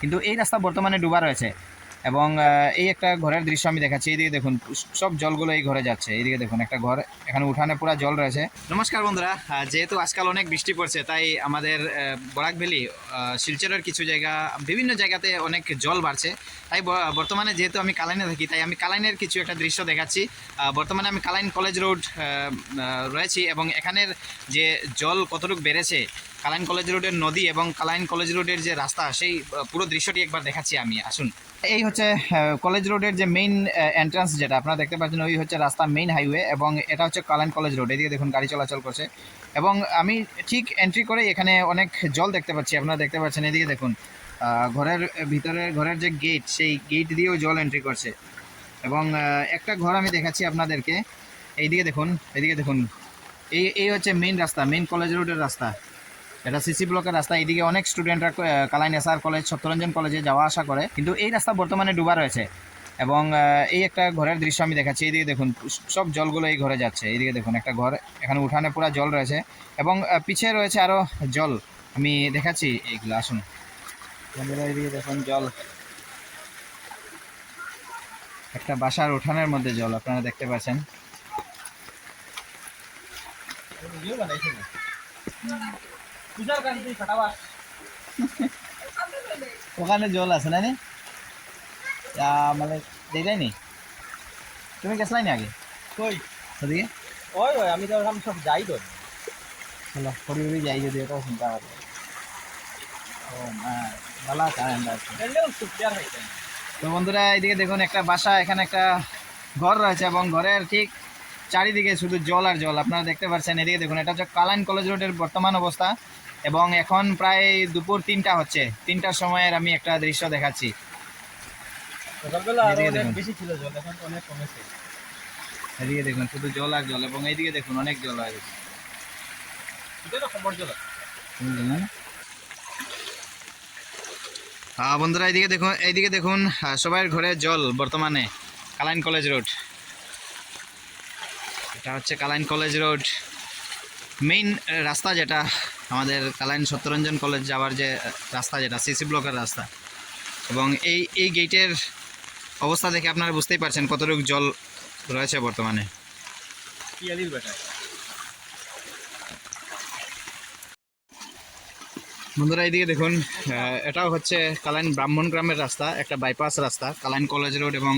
কিন্তু এই রাস্তা বর্তমানে ডুবা রয়েছে এবং এই একটা ঘরের দৃশ্য আমি দেখাচ্ছি। এইদিকে দেখুন সব জলগুলো এই ঘরে যাচ্ছে। এইদিকে দেখুন একটা ঘর, এখানে উঠানে পুরো জল রয়েছে। নমস্কার বন্ধুরা, যেহেতু আজকাল অনেক বৃষ্টি পড়ছে তাই আমাদের বরাক ভ্যালি, শিলচরের কিছু জায়গা, বিভিন্ন জায়গাতে অনেক জল বাড়ছে। তাই বর্তমানে যেহেতু আমি কালাইনে থাকি তাই আমি কালাইনের কিছু একটা দৃশ্য দেখাচ্ছি। বর্তমানে আমি কালাইন কলেজ রোড রয়েছি এবং এখানের যে জল কতটুকু বেড়েছে, কালাইন কলেজ রোডের নদী এবং কালাইন কলেজ রোডের যে রাস্তা, সেই পুরো দৃশ্যটি একবার দেখাচ্ছি আমি। আসুন, এই হচ্ছে কলেজ রোডের যে মেইন এন্ট্রান্স, যেটা আপনারা দেখতে পাচ্ছেন, ওই হচ্ছে রাস্তা, মেইন হাইওয়ে, এবং এটা হচ্ছে কালাইন কলেজ রোড। এদিকে দেখুন গাড়ি চলাচল করছে এবং আমি ঠিক এন্ট্রি করে এখানে অনেক জল দেখতে পাচ্ছি। আপনারা দেখতে পাচ্ছেন, এদিকে দেখুন ঘরের ভিতরে, ঘরের যে গেট, সেই গেট দিয়েও জল এন্ট্রি করছে। এবং একটা ঘর আমি দেখাচ্ছি আপনাদেরকে। এইদিকে দেখুন, এদিকে দেখুন, এই হচ্ছে মেইন রাস্তা, মেইন কলেজ রোডের রাস্তা। এটা সিসি ব্লকের রাস্তা। এইদিকে অনেক স্টুডেন্টরা কালাইন এসআর কলেজ, সত্যরঞ্জন কলেজে যাওয়া আসা করে, কিন্তু এই রাস্তা বর্তমানে ডুবা রয়েছে এবং এই একটা ঘরের দৃশ্য আমি দেখাচ্ছি। এইদিকে দেখুন সব জলগুলো এই ঘরে যাচ্ছে। এইদিকে দেখুন একটা ঘর, এখানে উঠানে পুরো জল রয়েছে এবং পিছিয়ে রয়েছে আরও জল। আমি দেখাচ্ছি এইগুলো, আসুন বন্ধুরা। এইদিকে দেখুন জল, একটা বাসার উঠানের মধ্যে জল আপনারা দেখতে পাচ্ছেন। ওখানে জল আছে না? মানে দেখায়নি, তুমি গেছলাই নি আগে? কই ওদিকে ওই ওই আমি তো ওরকম সব যাই তো। চলো পরি যাই, যদি এটাও চিন্তা করে। ও ভালো কারেন্ট আছে। এলেও সুবিধার হইছে। তো বন্ধুরা, এইদিকে দেখুন একটা বাসা, এখানে একটা ঘর রয়েছে এবং ঘরের ঠিক চারিদিকে শুধু জল আর জল আপনারা দেখতে পাচ্ছেন। এদিকে দেখুন, এটা হচ্ছে কালাইন কলেজ রোডের বর্তমান অবস্থা এবং এখন প্রায় দুপুর 3টা হচ্ছে। 3টার সময়ের আমি একটা দৃশ্য দেখাচ্ছি। সকালবেলা আরো এদিকে অনেক দেখুন, বেশি ছিল জল, এখন অনেক কমেছে। এদিকে দেখুন শুধু জল আর জল এবং এইদিকে দেখুন অনেক জল হয়ে গেছে। এটা তো খবর জল। বন্ধুরা, এইদিকে দেখুন সবার ঘরে জল বর্তমানে। কালাইন কলেজ রোড, এটা হচ্ছে কালাইন কলেজ রোড, মেইন রাস্তা, যেটা আমাদের কালাইন সত্যরঞ্জন কলেজ যাওয়ার যে রাস্তা, যেটা সিসি ব্লকের রাস্তা। এবং এই গেটের অবস্থা দেখে আপনারা বুঝতেই পারছেন কতটুকু জল রয়েছে বর্তমানে। পিয়ালির বেটায় বন্ধুরা, এইদিকে দেখুন এটাও হচ্ছে কালাইন ব্রাহ্মণ গ্রামের রাস্তা, একটা বাইপাস রাস্তা, কালাইন কলেজ রোড, এবং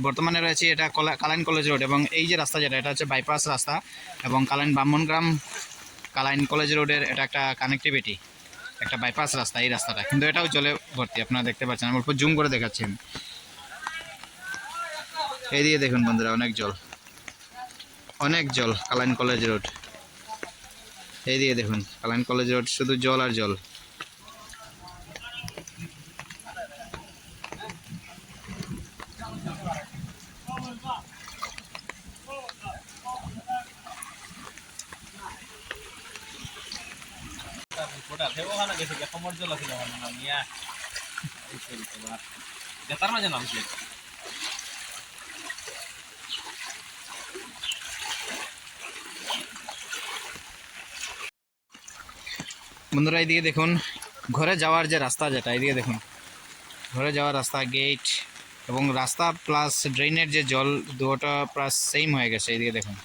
বর্তমানে রয়েছে এটা কালাইন কলেজ রোড। এবং এই যে রাস্তা, যেটা এটা হচ্ছে বাইপাস রাস্তা এবং কালাইন ব্রাহ্মণ গ্রাম কালাইন কলেজ রোডের এটা একটা কানেক্টিভিটি, একটা বাইপাস রাস্তা এই রাস্তাটা, কিন্তু এটাও জলে ভর্তি। আপনারা দেখতে পাচ্ছেন, আমি অল্প জুম করে দেখাচ্ছি আমি। এইদিকে দেখুন বন্ধুরা, অনেক জল, অনেক জল কালাইন কলেজ রোড। এইদিকে দেখুন কালাইন কলেজ রোড, শুধু জল আর জল। গোটা থেকেও ওখানে গেছে, খবর জল আছে না নিয়া তার মাঝে নামছে। বন্ধুরা, এইদিকে দেখুন ঘরে যাওয়ার যে রাস্তা, যেটা এইদিকে দেখুন ঘরে যাওয়ার রাস্তা, গেট এবং রাস্তা প্লাস ড্রেনের যে জল, দুটো প্লাস সেম হয়ে গেছে। এইদিকে দেখুন।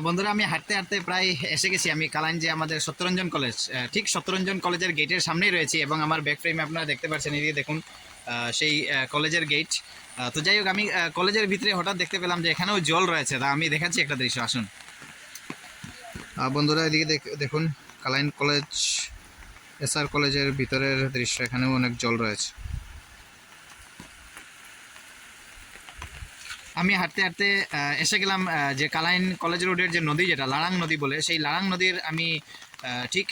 বন্ধুরা, আমি হাঁটতে হাঁটতে প্রায় এসে গেছি। আমি কালাইন যে আমাদের সত্যরঞ্জন কলেজ, ঠিক সত্যরঞ্জন কলেজের গেটের সামনেই রয়েছি এবং আমার ব্যাক ফ্রেমে আপনারা দেখতে পাচ্ছেন, এদিকে দেখুন সেই কলেজের গেট। তো যাই হোক, আমি কলেজের ভিতরে হঠাৎ দেখতে পেলাম যে এখানেও জল রয়েছে। তা আমি দেখাচ্ছি একটা দৃশ্য, আসুন। বন্ধুরা, এদিকে দেখুন কালাইন কলেজ এসআর কলেজের ভিতরের দৃশ্য, এখানেও অনেক জল রয়েছে। আমি হাঁটতে হাঁটতে এসে গেলাম যে কালাইন কলেজ রোডের যে নদী, যেটা লারাং নদী বলে, সেই লারাং নদীর আমি ঠিক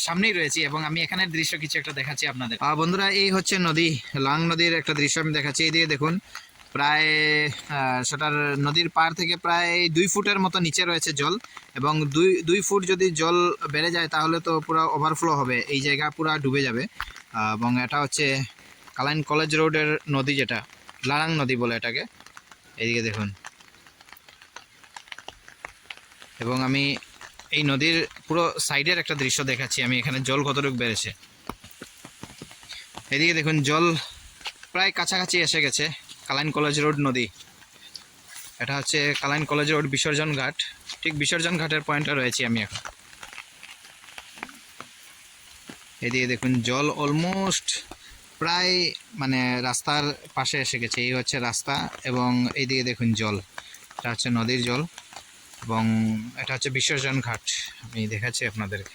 সামনেই রয়েছি এবং আমি এখানের দৃশ্য কিছু একটা দেখাচ্ছি আপনাদের। বন্ধুরা, এই হচ্ছে নদী, লারাং নদীর একটা দৃশ্য আমি দেখাচ্ছি। এইদিকে দেখুন, প্রায় সেটার নদীর পার থেকে প্রায় 2 ফুটের মতো নিচে রয়েছে জল, এবং দুই ফুট যদি জল বেড়ে যায় তাহলে তো পুরো ওভারফ্লো হবে, এই জায়গা পুরো ডুবে যাবে। এবং এটা হচ্ছে কালাইন কলেজ রোডের নদী, যেটা লারাং নদী বলে এটাকে। এইদিকে দেখুন, এবং আমি এই নদীর পুরো সাইডের একটা দৃশ্য দেখাচ্ছি আমি, এখানে জল কতটুকু বেড়েছে। এদিকে দেখুন, জল প্রায় কাছাকাছি এসে গেছে। কালাইন কলেজ রোড নদী, এটা হচ্ছে কালাইন কলেজ রোড বিসর্জন ঘাট, ঠিক বিসর্জন ঘাটের পয়েন্টে রয়েছি আমি এখন। এদিকে দেখুন, জল অলমোস্ট প্রায় মানে রাস্তার পাশে এসে গেছে। এই হচ্ছে রাস্তা, এবং এইদিকে দেখুন জল, এটা হচ্ছে নদীর জল, এবং এটা হচ্ছে বিসর্জন ঘাট। আমি দেখাচ্ছি আপনাদেরকে।